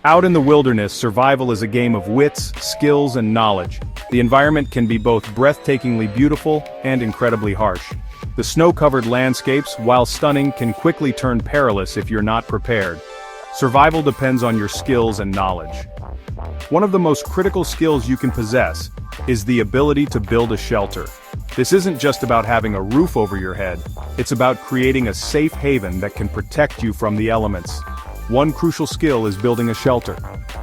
Out in the wilderness, survival is a game of wits, skills, and knowledge. The environment can be both breathtakingly beautiful and incredibly harsh. The snow-covered landscapes, while stunning, can quickly turn perilous if you're not prepared. Survival depends on your skills and knowledge. One of the most critical skills you can possess is the ability to build a shelter. This isn't just about having a roof over your head, it's about creating a safe haven that can protect you from the elements. One crucial skill is building a shelter.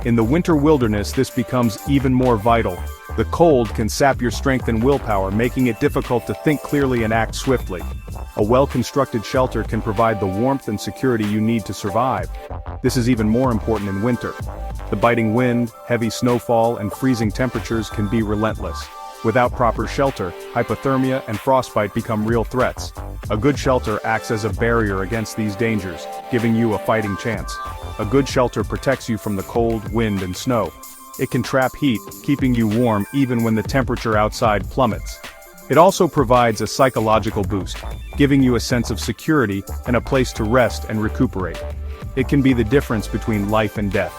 In the winter wilderness, this becomes even more vital. The cold can sap your strength and willpower, making it difficult to think clearly and act swiftly. A well-constructed shelter can provide the warmth and security you need to survive. This is even more important in winter. The biting wind, heavy snowfall, and freezing temperatures can be relentless. Without proper shelter, hypothermia and frostbite become real threats. A good shelter acts as a barrier against these dangers, giving you a fighting chance. A good shelter protects you from the cold, wind, and snow. It can trap heat, keeping you warm even when the temperature outside plummets. It also provides a psychological boost, giving you a sense of security and a place to rest and recuperate. It can be the difference between life and death.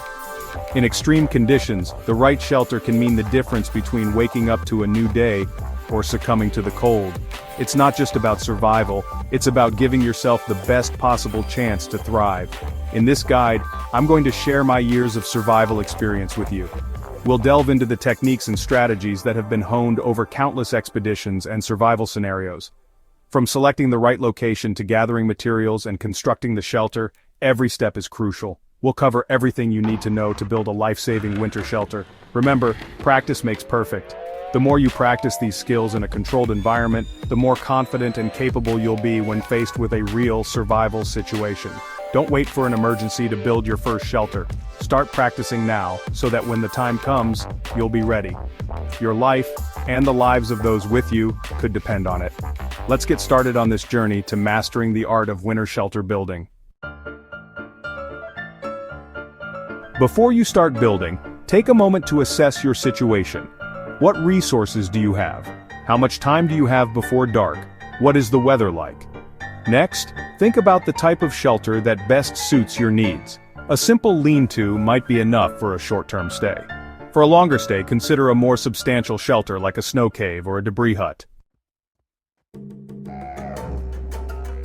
In extreme conditions, the right shelter can mean the difference between waking up to a new day or succumbing to the cold. It's not just about survival, it's about giving yourself the best possible chance to thrive. In this guide, I'm going to share my years of survival experience with you. We'll delve into the techniques and strategies that have been honed over countless expeditions and survival scenarios. From selecting the right location to gathering materials and constructing the shelter, every step is crucial. We'll cover everything you need to know to build a life-saving winter shelter. Remember, practice makes perfect. The more you practice these skills in a controlled environment, the more confident and capable you'll be when faced with a real survival situation. Don't wait for an emergency to build your first shelter. Start practicing now, so that when the time comes, you'll be ready. Your life, and the lives of those with you, could depend on it. Let's get started on this journey to mastering the art of winter shelter building. Before you start building, take a moment to assess your situation. What resources do you have? How much time do you have before dark? What is the weather like? Next, think about the type of shelter that best suits your needs. A simple lean-to might be enough for a short-term stay. For a longer stay, consider a more substantial shelter like a snow cave or a debris hut.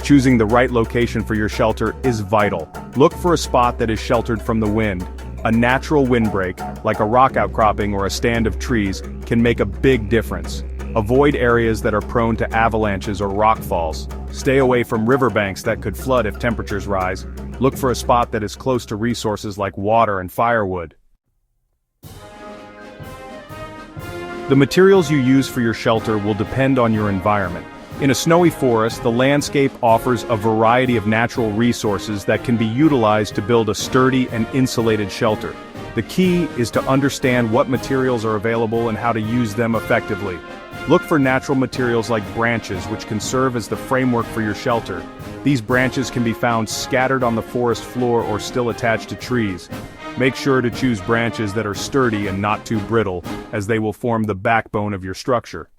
Choosing the right location for your shelter is vital. Look for a spot that is sheltered from the wind. A natural windbreak, like a rock outcropping or a stand of trees, can make a big difference. Avoid areas that are prone to avalanches or rock falls. Stay away from riverbanks that could flood if temperatures rise. Look for a spot that is close to resources like water and firewood. The materials you use for your shelter will depend on your environment. In a snowy forest, the landscape offers a variety of natural resources that can be utilized to build a sturdy and insulated shelter. The key is to understand what materials are available and how to use them effectively. Look for natural materials like branches, which can serve as the framework for your shelter. These branches can be found scattered on the forest floor or still attached to trees. Make sure to choose branches that are sturdy and not too brittle, as they will form the backbone of your structure.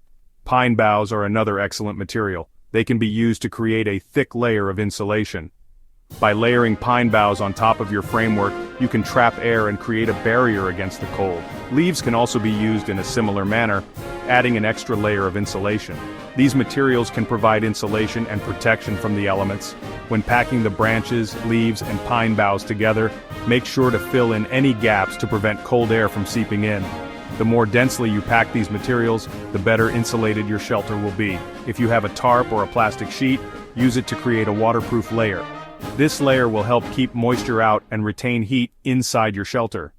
Pine boughs are another excellent material. They can be used to create a thick layer of insulation. By layering pine boughs on top of your framework, you can trap air and create a barrier against the cold. Leaves can also be used in a similar manner, adding an extra layer of insulation. These materials can provide insulation and protection from the elements. When packing the branches, leaves, and pine boughs together, make sure to fill in any gaps to prevent cold air from seeping in. The more densely you pack these materials, the better insulated your shelter will be. If you have a tarp or a plastic sheet, use it to create a waterproof layer. This layer will help keep moisture out and retain heat inside your shelter.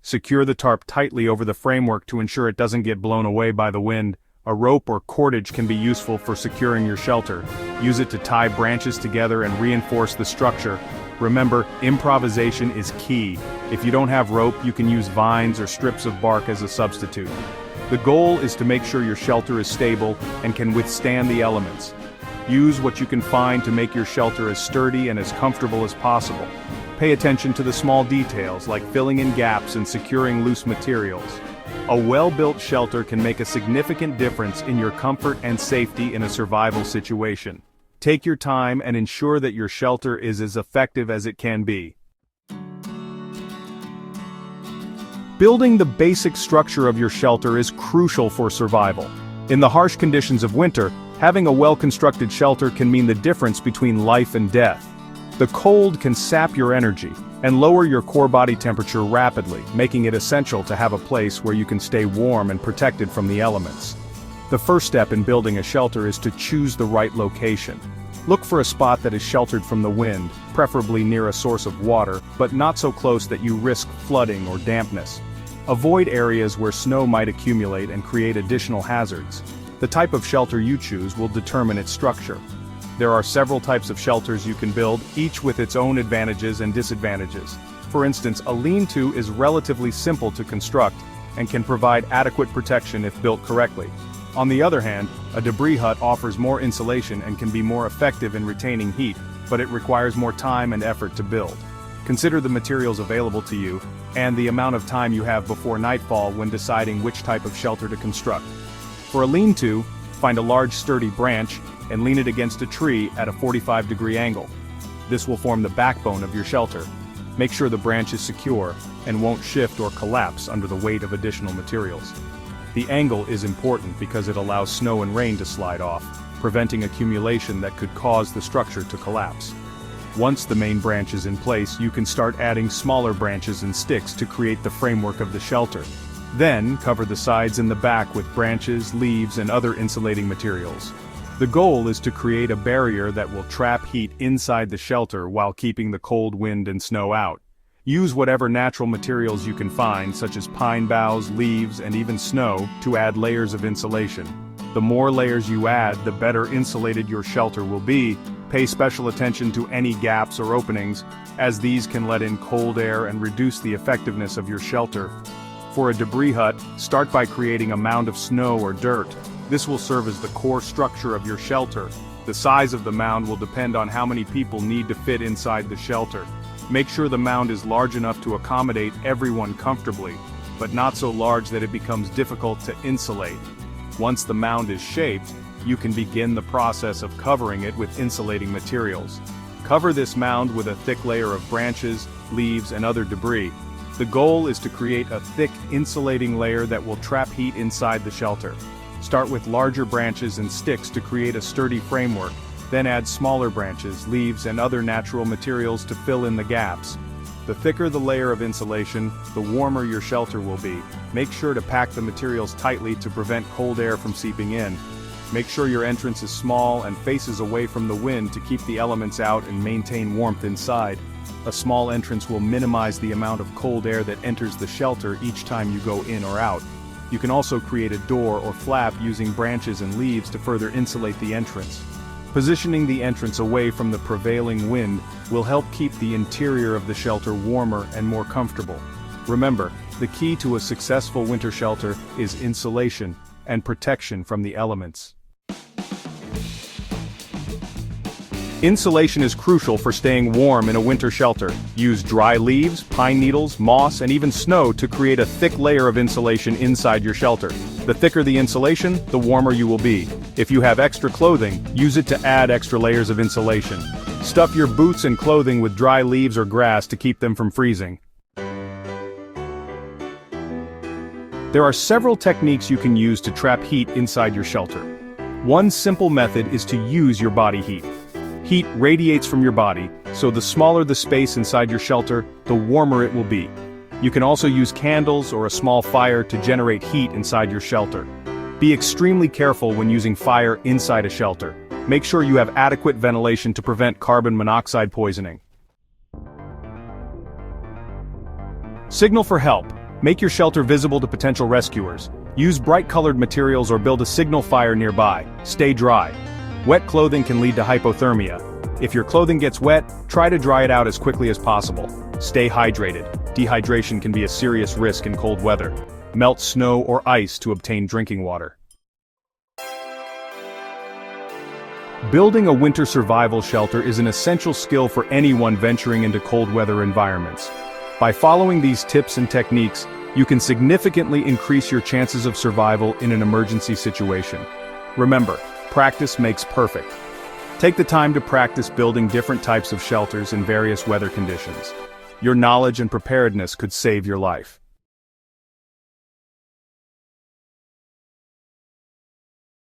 Secure the tarp tightly over the framework to ensure it doesn't get blown away by the wind. A rope or cordage can be useful for securing your shelter. Use it to tie branches together and reinforce the structure. Remember, improvisation is key. If you don't have rope, you can use vines or strips of bark as a substitute. The goal is to make sure your shelter is stable and can withstand the elements. Use what you can find to make your shelter as sturdy and as comfortable as possible. Pay attention to the small details like filling in gaps and securing loose materials. A well-built shelter can make a significant difference in your comfort and safety in a survival situation. Take your time and ensure that your shelter is as effective as it can be. Building the basic structure of your shelter is crucial for survival. In the harsh conditions of winter, having a well-constructed shelter can mean the difference between life and death. The cold can sap your energy and lower your core body temperature rapidly, making it essential to have a place where you can stay warm and protected from the elements. The first step in building a shelter is to choose the right location. Look for a spot that is sheltered from the wind, preferably near a source of water, but not so close that you risk flooding or dampness. Avoid areas where snow might accumulate and create additional hazards. The type of shelter you choose will determine its structure. There are several types of shelters you can build, each with its own advantages and disadvantages. For instance, a lean-to is relatively simple to construct and can provide adequate protection if built correctly. On the other hand, a debris hut offers more insulation and can be more effective in retaining heat, but it requires more time and effort to build. Consider the materials available to you and the amount of time you have before nightfall when deciding which type of shelter to construct. For a lean-to, find a large sturdy branch and lean it against a tree at a 45-degree angle. This will form the backbone of your shelter. Make sure the branch is secure and won't shift or collapse under the weight of additional materials. The angle is important because it allows snow and rain to slide off, preventing accumulation that could cause the structure to collapse. Once the main branch is in place, you can start adding smaller branches and sticks to create the framework of the shelter. Then, cover the sides and the back with branches, leaves, and other insulating materials. The goal is to create a barrier that will trap heat inside the shelter while keeping the cold wind and snow out. Use whatever natural materials you can find, such as pine boughs, leaves, and even snow, to add layers of insulation. The more layers you add, the better insulated your shelter will be. Pay special attention to any gaps or openings, as these can let in cold air and reduce the effectiveness of your shelter. For a debris hut, start by creating a mound of snow or dirt. This will serve as the core structure of your shelter. The size of the mound will depend on how many people need to fit inside the shelter. Make sure the mound is large enough to accommodate everyone comfortably, but not so large that it becomes difficult to insulate. Once the mound is shaped, you can begin the process of covering it with insulating materials. Cover this mound with a thick layer of branches, leaves, and other debris. The goal is to create a thick, insulating layer that will trap heat inside the shelter. Start with larger branches and sticks to create a sturdy framework, then add smaller branches, leaves, and other natural materials to fill in the gaps. The thicker the layer of insulation, the warmer your shelter will be. Make sure to pack the materials tightly to prevent cold air from seeping in. Make sure your entrance is small and faces away from the wind to keep the elements out and maintain warmth inside. A small entrance will minimize the amount of cold air that enters the shelter each time you go in or out. You can also create a door or flap using branches and leaves to further insulate the entrance. Positioning the entrance away from the prevailing wind will help keep the interior of the shelter warmer and more comfortable. Remember, the key to a successful winter shelter is insulation and protection from the elements. Insulation is crucial for staying warm in a winter shelter. Use dry leaves, pine needles, moss, and even snow to create a thick layer of insulation inside your shelter. The thicker the insulation, the warmer you will be. If you have extra clothing, use it to add extra layers of insulation. Stuff your boots and clothing with dry leaves or grass to keep them from freezing. There are several techniques you can use to trap heat inside your shelter. One simple method is to use your body heat. Heat radiates from your body, so the smaller the space inside your shelter, the warmer it will be. You can also use candles or a small fire to generate heat inside your shelter. Be extremely careful when using fire inside a shelter. Make sure you have adequate ventilation to prevent carbon monoxide poisoning. Signal for help. Make your shelter visible to potential rescuers. Use bright-colored materials or build a signal fire nearby. Stay dry. Wet clothing can lead to hypothermia. If your clothing gets wet, try to dry it out as quickly as possible. Stay hydrated. Dehydration can be a serious risk in cold weather. Melt snow or ice to obtain drinking water. Building a winter survival shelter is an essential skill for anyone venturing into cold weather environments. By following these tips and techniques, you can significantly increase your chances of survival in an emergency situation. Remember, practice makes perfect. Take the time to practice building different types of shelters in various weather conditions. Your knowledge and preparedness could save your life.